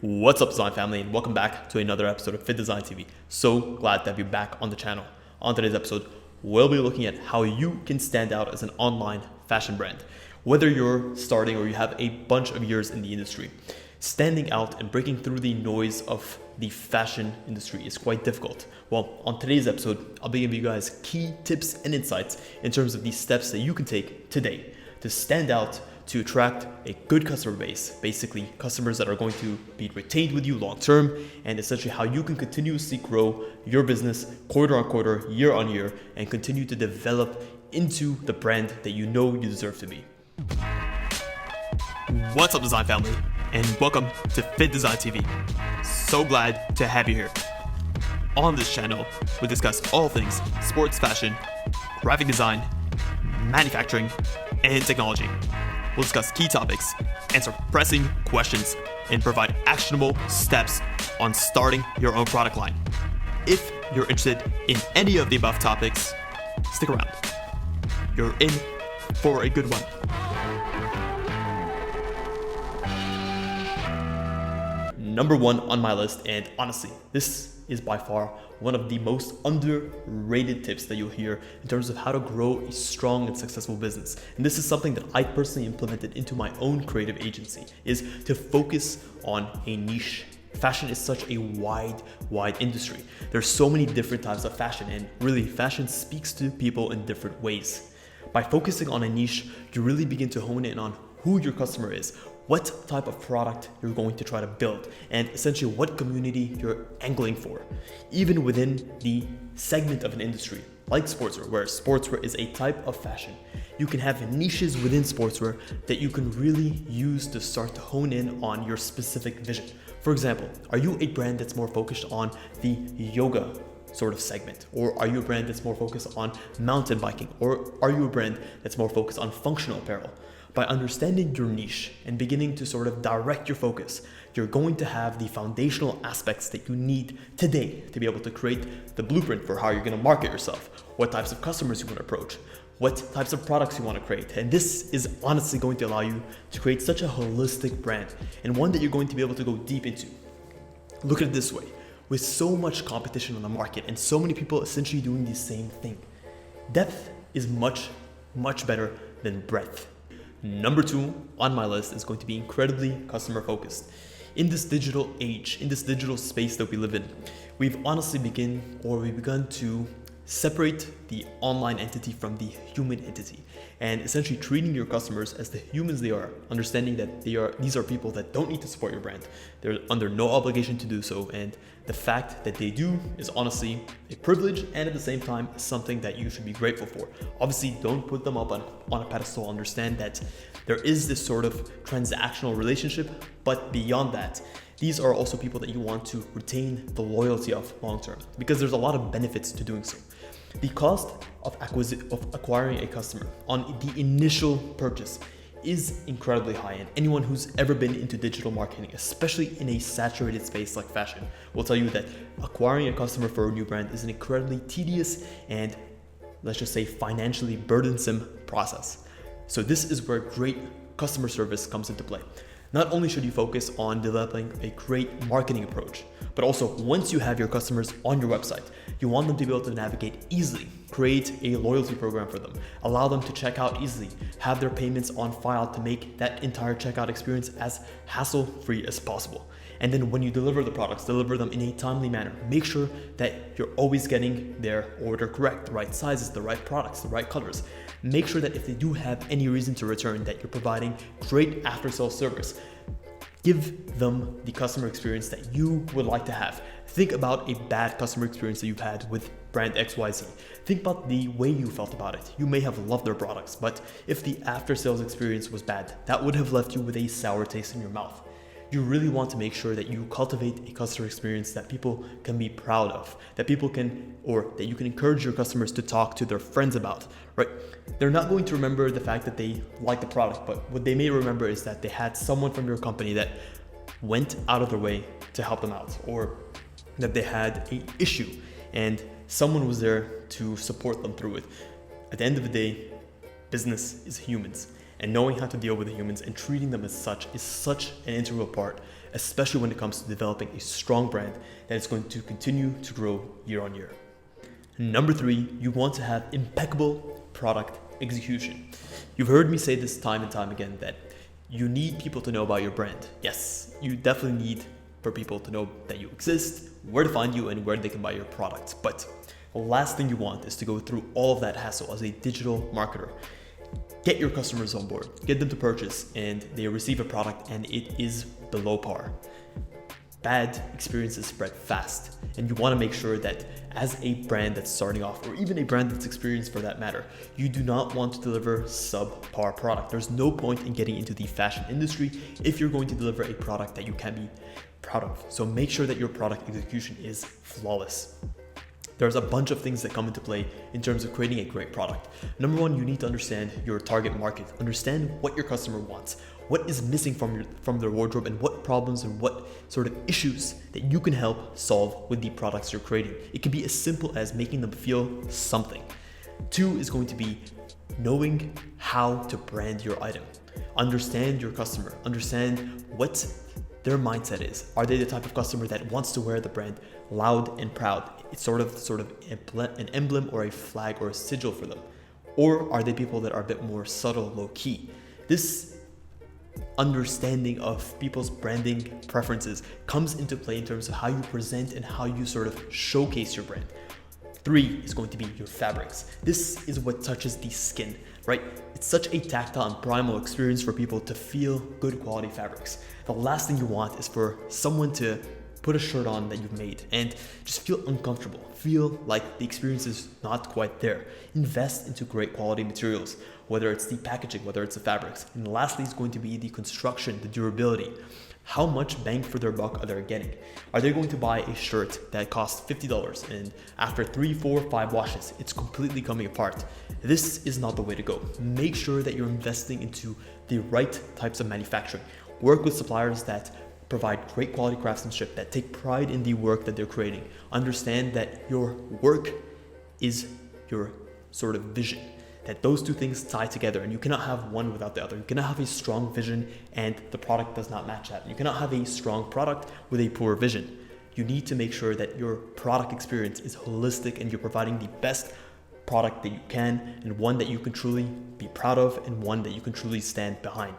What's up, design family, and welcome back to another episode of Fittdesign TV. So glad to have you back on the channel. On today's episode, we'll be looking at how you can stand out as an online fashion brand. Whether you're starting or you have a bunch of years in the industry, standing out and breaking through the noise of the fashion industry is quite difficult. Well, on today's episode, I'll be giving you guys key tips and insights in terms of these steps that you can take today to stand out, to attract a good customer base, basically customers that are going to be retained with you long term, and essentially how you can continuously grow your business quarter on quarter, year on year, and continue to develop into the brand that you know you deserve to be. What's up, design family, and welcome to Fittdesign TV. So glad to have you here. On this channel, we discuss all things sports fashion, graphic design, manufacturing, and technology. We'll discuss key topics, answer pressing questions, and provide actionable steps on starting your own product line. If you're interested in any of the above topics, stick around. You're in for a good one. Number one on my list, and honestly, this is by far one of the most underrated tips that you'll hear in terms of how to grow a strong and successful business. And this is something that I personally implemented into my own creative agency, is to focus on a niche. Fashion is such a wide industry. There's so many different types of fashion, and really fashion speaks to people in different ways. By focusing on a niche, you really begin to hone in on who your customer is, what type of product you're going to try to build, and essentially what community you're angling for. Even within the segment of an industry like sportswear, where sportswear is a type of fashion, you can have niches within sportswear that you can really use to start to hone in on your specific vision. For example, are you a brand that's more focused on the yoga sort of segment? Or are you a brand that's more focused on mountain biking? Or are you a brand that's more focused on functional apparel? By understanding your niche and beginning to sort of direct your focus, you're going to have the foundational aspects that you need today to be able to create the blueprint for how you're going to market yourself, what types of customers you want to approach, what types of products you want to create. And this is honestly going to allow you to create such a holistic brand, and one that you're going to be able to go deep into. Look at it this way. With so much competition on the market and so many people essentially doing the same thing, depth is much better than breadth. Number two on my list is going to be incredibly customer focused. In this digital age, in this digital space that we live in, we've honestly begun to separate the online entity from the human entity, and essentially treating your customers as the humans they are, understanding that these are people that don't need to support your brand. They're under no obligation to do so, and the fact that they do is honestly a privilege, and at the same time something that you should be grateful for. Obviously, don't put them up on a pedestal. Understand that there is this sort of transactional relationship, but beyond that, these are also people that you want to retain the loyalty of long term, because there's a lot of benefits to doing so. The cost of acquiring a customer on the initial purchase is incredibly high, and anyone who's ever been into digital marketing, especially in a saturated space like fashion, will tell you that acquiring a customer for a new brand is an incredibly tedious and, let's just say, financially burdensome process. So this is where great customer service comes into play. Not only should you focus on developing a great marketing approach, but also once you have your customers on your website, you want them to be able to navigate easily, create a loyalty program for them, allow them to check out easily, have their payments on file to make that entire checkout experience as hassle-free as possible. And then when you deliver the products, deliver them in a timely manner. Make sure that you're always getting their order correct, the right sizes, the right products, the right colors. Make sure that if they do have any reason to return, that you're providing great after-sales service. Give them the customer experience that you would like to have. Think about a bad customer experience that you've had with brand XYZ. Think about the way you felt about it. You may have loved their products, but if the after-sales experience was bad, that would have left you with a sour taste in your mouth. You really want to make sure that you cultivate a customer experience that people can be proud of, that you can encourage your customers to talk to their friends about, right? They're not going to remember the fact that they like the product, but what they may remember is that they had someone from your company that went out of their way to help them out, or that they had an issue and someone was there to support them through it. At the end of the day, business is humans. And knowing how to deal with the humans and treating them as such is such an integral part, especially when it comes to developing a strong brand that is going to continue to grow year on year. Number 3, you want to have impeccable product execution. You've heard me say this time and time again that you need people to know about your brand. Yes, you definitely need for people to know that you exist, where to find you, and where they can buy your products. But the last thing you want is to go through all of that hassle as a digital marketer. Get your customers on board, get them to purchase, and they receive a product and it is below par. Bad experiences spread fast, and you want to make sure that as a brand that's starting off, or even a brand that's experienced for that matter, you do not want to deliver subpar product. There's no point in getting into the fashion industry if you're going to deliver a product that you can be proud of. So make sure that your product execution is flawless. There's a bunch of things that come into play in terms of creating a great product. Number 1, you need to understand your target market. Understand what your customer wants, what is missing from their wardrobe, and what problems and what sort of issues that you can help solve with the products you're creating. It can be as simple as making them feel something. 2 is going to be knowing how to brand your item. Understand your customer. Understand what their mindset is. Are they the type of customer that wants to wear the brand loud and proud? It's sort of an emblem or a flag or a sigil for them. Or are they people that are a bit more subtle, low key? This understanding of people's branding preferences comes into play in terms of how you present and how you sort of showcase your brand. 3 is going to be your fabrics. This is what touches the skin, right? It's such a tactile and primal experience for people to feel good quality fabrics. The last thing you want is for someone to put a shirt on that you've made and just feel uncomfortable, feel like the experience is not quite there. Invest into great quality materials, whether it's the packaging, whether it's the fabrics. And lastly is going to be the construction, the durability. How much bang for their buck are they getting? Are they going to buy a shirt that costs $50 and after 3, 4, 5 washes, it's completely coming apart? This is not the way to go. Make sure that you're investing into the right types of manufacturing. Work with suppliers that provide great quality craftsmanship, that take pride in the work that they're creating. Understand that your work is your sort of vision, that those two things tie together and you cannot have one without the other. You cannot have a strong vision and the product does not match that. You cannot have a strong product with a poor vision. You need to make sure that your product experience is holistic and you're providing the best product that you can, and one that you can truly be proud of and one that you can truly stand behind.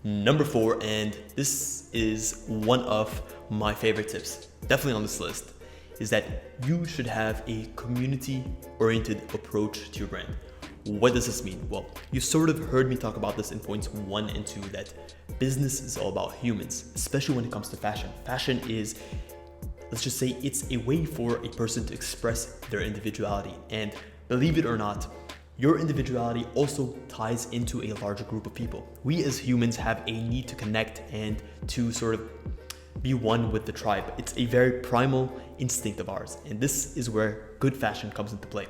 Number 4, and this is one of my favorite tips, definitely on this list, is that you should have a community-oriented approach to your brand. What does this mean? Well, you sort of heard me talk about this in points 1 and 2, that business is all about humans, especially when it comes to fashion. Fashion is, let's just say, it's a way for a person to express their individuality. And believe it or not, your individuality also ties into a larger group of people. We as humans have a need to connect and to sort of be one with the tribe. It's a very primal instinct of ours, and this is where good fashion comes into play.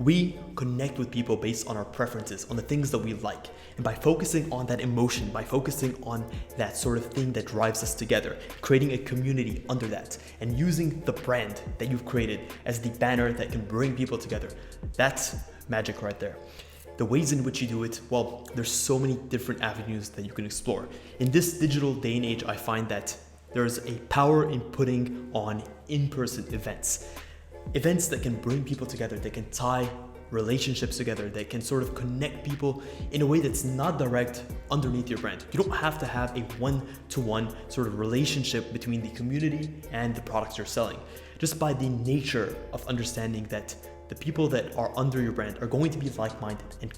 We connect with people based on our preferences, on the things that we like. And by focusing on that emotion, by focusing on that sort of thing that drives us together, creating a community under that, and using the brand that you've created as the banner that can bring people together, that's magic right there. The ways in which you do it, well, there's so many different avenues that you can explore. In this digital day and age, I find that there's a power in putting on in-person events. Events that can bring people together, that can tie relationships together, that can sort of connect people in a way that's not direct underneath your brand. You don't have to have a one-to-one sort of relationship between the community and the products you're selling. Just by the nature of understanding that the people that are under your brand are going to be like-minded and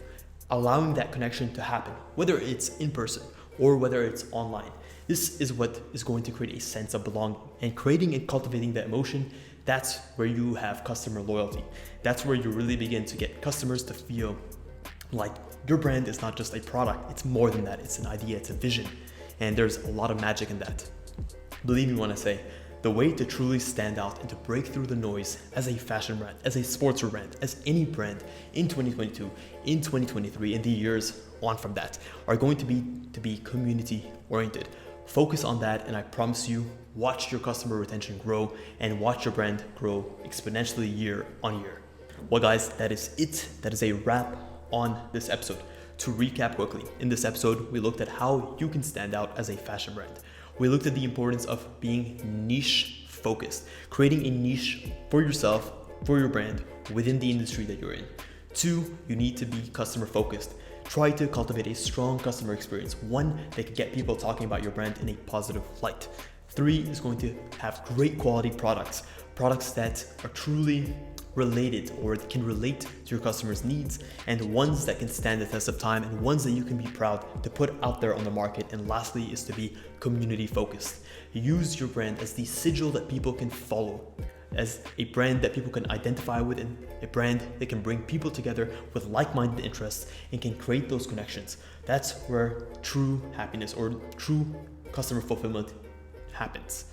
allowing that connection to happen, whether it's in person or whether it's online. This is what is going to create a sense of belonging, and creating and cultivating that emotion. That's where you have customer loyalty. That's where you really begin to get customers to feel like your brand is not just a product, it's more than that. It's an idea, it's a vision, and there's a lot of magic in that. Believe me when I say, the way to truly stand out and to break through the noise as a fashion brand, as a sportswear brand, as any brand in 2022, in 2023, in the years on from that, are going to be community oriented. Focus on that, and I promise you, watch your customer retention grow and watch your brand grow exponentially year on year. Well guys, that is it. That is a wrap on this episode. To recap quickly, in this episode, we looked at how you can stand out as a fashion brand. We looked at the importance of being niche focused, creating a niche for yourself, for your brand within the industry that you're in. 2, you need to be customer focused. Try to cultivate a strong customer experience, one that can get people talking about your brand in a positive light. 3 is going to have great quality products that are truly related or can relate to your customers' needs, and ones that can stand the test of time, and ones that you can be proud to put out there on the market. And lastly is to be community focused. Use your brand as the sigil that people can follow, as a brand that people can identify with, and a brand that can bring people together with like-minded interests and can create those connections. That's where true happiness or true customer fulfillment happens.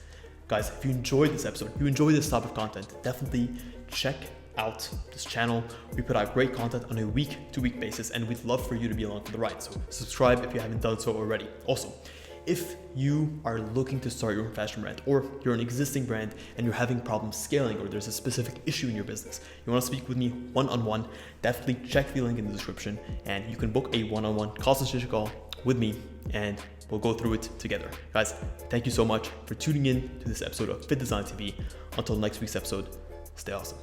Guys, if you enjoyed this episode, you enjoy this type of content, definitely check out this channel. We put out great content on a week-to-week basis, and we'd love for you to be along for the ride. So subscribe if you haven't done so already. Also, if you are looking to start your own fashion brand, or you're an existing brand and you're having problems scaling, or there's a specific issue in your business, you want to speak with me one-on-one, definitely check the link in the description and you can book a one-on-one consultation call with me and we'll go through it together. Guys, thank you so much for tuning in to this episode of Fittdesign TV. Until next week's episode, stay awesome.